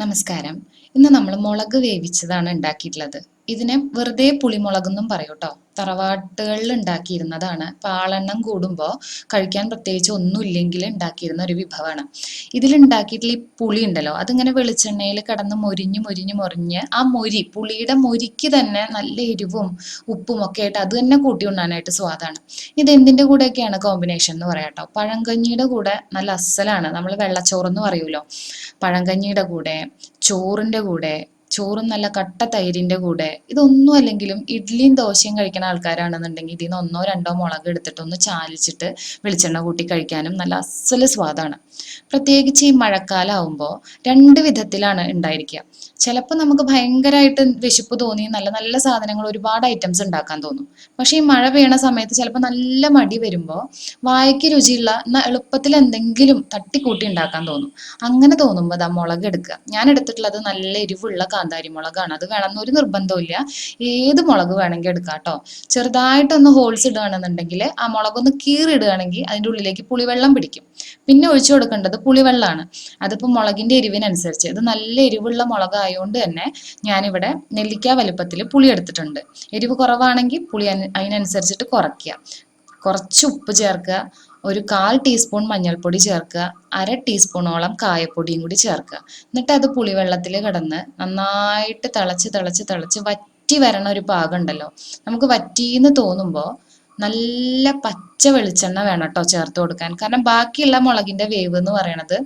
നമസ്കാരം. ഇന്ന് നമ്മൾ മുളക് വേവിച്ചതാണ് ഉണ്ടാക്കിയിട്ടുള്ളത്. ഇതിനെ വെറുതെ പുളിമുളകെന്നും പറയും ട്ടോ. തറവാട്ടുകളിൽ ഉണ്ടാക്കിയിരുന്നതാണ്. പാളെണ്ണം കൂടുമ്പോൾ കഴിക്കാൻ പ്രത്യേകിച്ച് ഒന്നുമില്ലെങ്കിൽ ഉണ്ടാക്കിയിരുന്ന ഒരു വിഭവമാണ്. ഇതിലുണ്ടാക്കിയിട്ടുള്ള ഈ പുളി ഉണ്ടല്ലോ, അതിങ്ങനെ വെളിച്ചെണ്ണയിൽ കിടന്ന് മൊരിഞ്ഞ് മൊരിഞ്ഞ് മൊരിഞ്ഞ് ആ മൊരി പുളിയുടെ മൊരിക്ക് തന്നെ നല്ല എരിവും ഉപ്പും ഒക്കെ ആയിട്ട് അത് തന്നെ കൂട്ടി ഉണ്ണാനായിട്ട് സ്വാദാണ്. ഇത് എന്തിൻ്റെ കൂടെയൊക്കെയാണ് കോമ്പിനേഷൻ എന്ന് പറയാം ട്ടോ. പഴങ്കഞ്ഞിയുടെ കൂടെ നല്ല അസ്സലാണ്. നമ്മൾ വെള്ളച്ചോറെന്ന് പറയൂലോ. പഴങ്കഞ്ഞിയുടെ കൂടെ, ചോറിൻ്റെ കൂടെ, ചോറും നല്ല കട്ട തൈരിൻ്റെ കൂടെ, ഇതൊന്നും അല്ലെങ്കിലും ഇഡ്ഡലിയും ദോശയും കഴിക്കുന്ന ആൾക്കാരാണെന്നുണ്ടെങ്കിൽ ഇതിൽ നിന്ന് ഒന്നോ രണ്ടോ മുളക് എടുത്തിട്ട് ഒന്ന് ചാലിച്ചിട്ട് വെളിച്ചെണ്ണ കൂട്ടി കഴിക്കാനും നല്ല അസ്സല് സ്വാദാണ്. പ്രത്യേകിച്ച് ഈ മഴക്കാലം ആവുമ്പോൾ രണ്ട് വിധത്തിലാണ് ഉണ്ടായിരിക്കുക. ചിലപ്പോൾ നമുക്ക് ഭയങ്കരമായിട്ട് വിശപ്പ് തോന്നി നല്ല നല്ല സാധനങ്ങൾ ഒരുപാട് ഐറ്റംസ് ഉണ്ടാക്കാൻ തോന്നും. പക്ഷേ ഈ മഴ പെയ്യണ സമയത്ത് ചിലപ്പോൾ നല്ല മടി വരുമ്പോൾ വായ്ക്ക് രുചിയുള്ള എന്നാൽ എളുപ്പത്തിൽ എന്തെങ്കിലും തട്ടിക്കൂട്ടി ഉണ്ടാക്കാൻ തോന്നും. അങ്ങനെ തോന്നുമ്പോൾ ദാ മുളക് എടുക്കുക. ഞാൻ എടുത്തിട്ടുള്ളത് നല്ല എരിവുള്ള കാന്താരി മുളകാണ്. അത് വേണമെന്ന് ഒരു നിർബന്ധമില്ല. ഏത് മുളക് വേണമെങ്കിൽ എടുക്കാം കേട്ടോ. ചെറുതായിട്ടൊന്ന് ഹോൾസ് ഇടുകയാണെന്നുണ്ടെങ്കിൽ ആ മുളകൊന്ന് കീറി ഇടുകയാണെങ്കിൽ അതിൻ്റെ ഉള്ളിലേക്ക് പുളിവെള്ളം പിടിക്കും. പിന്നെ ഒഴിച്ചു കൊടുക്കേണ്ടത് പുളിവെള്ളമാണ്. അതിപ്പോൾ മുളകിൻ്റെ എരിവിനനുസരിച്ച് ഇത് നല്ല എരിവുള്ള മുളകായതുകൊണ്ട് തന്നെ ഞാനിവിടെ നെല്ലിക്ക വലുപ്പത്തിൽ പുളി എടുത്തിട്ടുണ്ട്. എരിവ് കുറവാണെങ്കിൽ പുളി അതിനനുസരിച്ചിട്ട് കുറയ്ക്കുക. കുറച്ച് ഉപ്പ് ചേർക്കുക, ഒരു 1/4 ടീസ്പൂൺ മഞ്ഞൾപ്പൊടി ചേർക്കുക, അര ടീസ്പൂണോളം കായപ്പൊടിയും കൂടി ചേർക്കുക. എന്നിട്ട് അത് പുളിവെള്ളത്തിൽ കിടന്ന് നന്നായിട്ട് തിളച്ച് തിളച്ച് തിളച്ച് വറ്റി വരണ ഒരു പാകം ഉണ്ടല്ലോ. നമുക്ക് വറ്റീന്ന് തോന്നുമ്പോൾ നല്ല പച്ച വെളിച്ചെണ്ണ വേണം കേട്ടോ ചേർത്ത് കൊടുക്കാൻ. കാരണം ബാക്കിയുള്ള മുളകിൻ്റെ വേവ് എന്ന് പറയണത്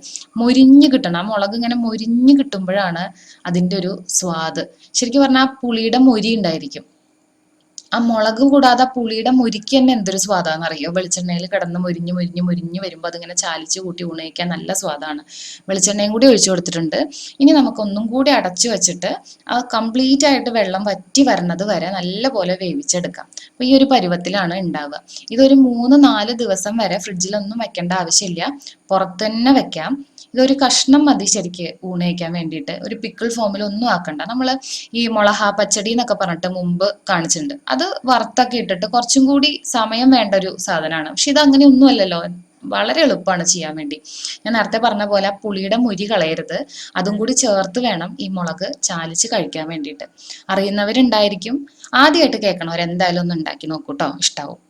മൊരിഞ്ഞ് കിട്ടണം. ആ മുളക് ഇങ്ങനെ മൊരിഞ്ഞ് കിട്ടുമ്പോഴാണ് അതിൻ്റെ ഒരു സ്വാദ്. ശരിക്കും പറഞ്ഞാൽ ആ പുളിയുടെ മൊരി ഉണ്ടായിരിക്കും. ആ മുളക് കൂടാതെ ആ പുളിയുടെ മുരിക്ക് തന്നെ എന്തൊരു സ്വാദാന്ന് അറിയോ. വെളിച്ചെണ്ണയിൽ കിടന്ന് മൊരിഞ്ഞ് മൊരിഞ്ഞ് മൊരിഞ്ഞ് വരുമ്പോൾ അതിങ്ങനെ ചാലിച്ച് കൂട്ടി ഊണയിക്കാൻ നല്ല സ്വാദാണ്. വെളിച്ചെണ്ണയും കൂടി ഒഴിച്ചു കൊടുത്തിട്ടുണ്ട്. ഇനി നമുക്കൊന്നും കൂടി അടച്ചു വെച്ചിട്ട് ആ കംപ്ലീറ്റ് ആയിട്ട് വെള്ളം വറ്റി വരണത് വരെ നല്ല പോലെ വേവിച്ചെടുക്കാം. അപ്പോൾ ഈ ഒരു പരുവത്തിലാണ് ഉണ്ടാവുക. ഇതൊരു 3-4 ദിവസം വരെ ഫ്രിഡ്ജിലൊന്നും വെക്കേണ്ട ആവശ്യമില്ല. പുറത്ത് തന്നെ വെക്കാം. ഇതൊരു കഷ്ണം മതി ശരിക്ക് ഊണ് കഴിക്കാൻ വേണ്ടിയിട്ട്. ഒരു പിക്കിൾ ഫോമിൽ ഒന്നും ആക്കണ്ട. നമ്മൾ ഈ മുളഹ പച്ചടി എന്നൊക്കെ പറഞ്ഞിട്ട് മുമ്പ് കാണിച്ചിട്ടുണ്ട്. അത് വറുത്തൊക്കെ ഇട്ടിട്ട് കുറച്ചും കൂടി സമയം വേണ്ട ഒരു സാധനമാണ്. പക്ഷെ ഇത് അങ്ങനെ ഒന്നും അല്ലല്ലോ. വളരെ എളുപ്പമാണ് ചെയ്യാൻ വേണ്ടി. ഞാൻ നേരത്തെ പറഞ്ഞ പോലെ ആ പുളിയുടെ മുരി കളയരുത്. അതും കൂടി ചേർത്ത് വേണം ഈ മുളക് ചാലിച്ച് കഴിക്കാൻ വേണ്ടിയിട്ട്. അറിയുന്നവരുണ്ടായിരിക്കും. ആദ്യമായിട്ട് കേൾക്കണവർ എന്തായാലും ഒന്ന് ഉണ്ടാക്കി നോക്കൂ കേട്ടോ. ഇഷ്ടാവും.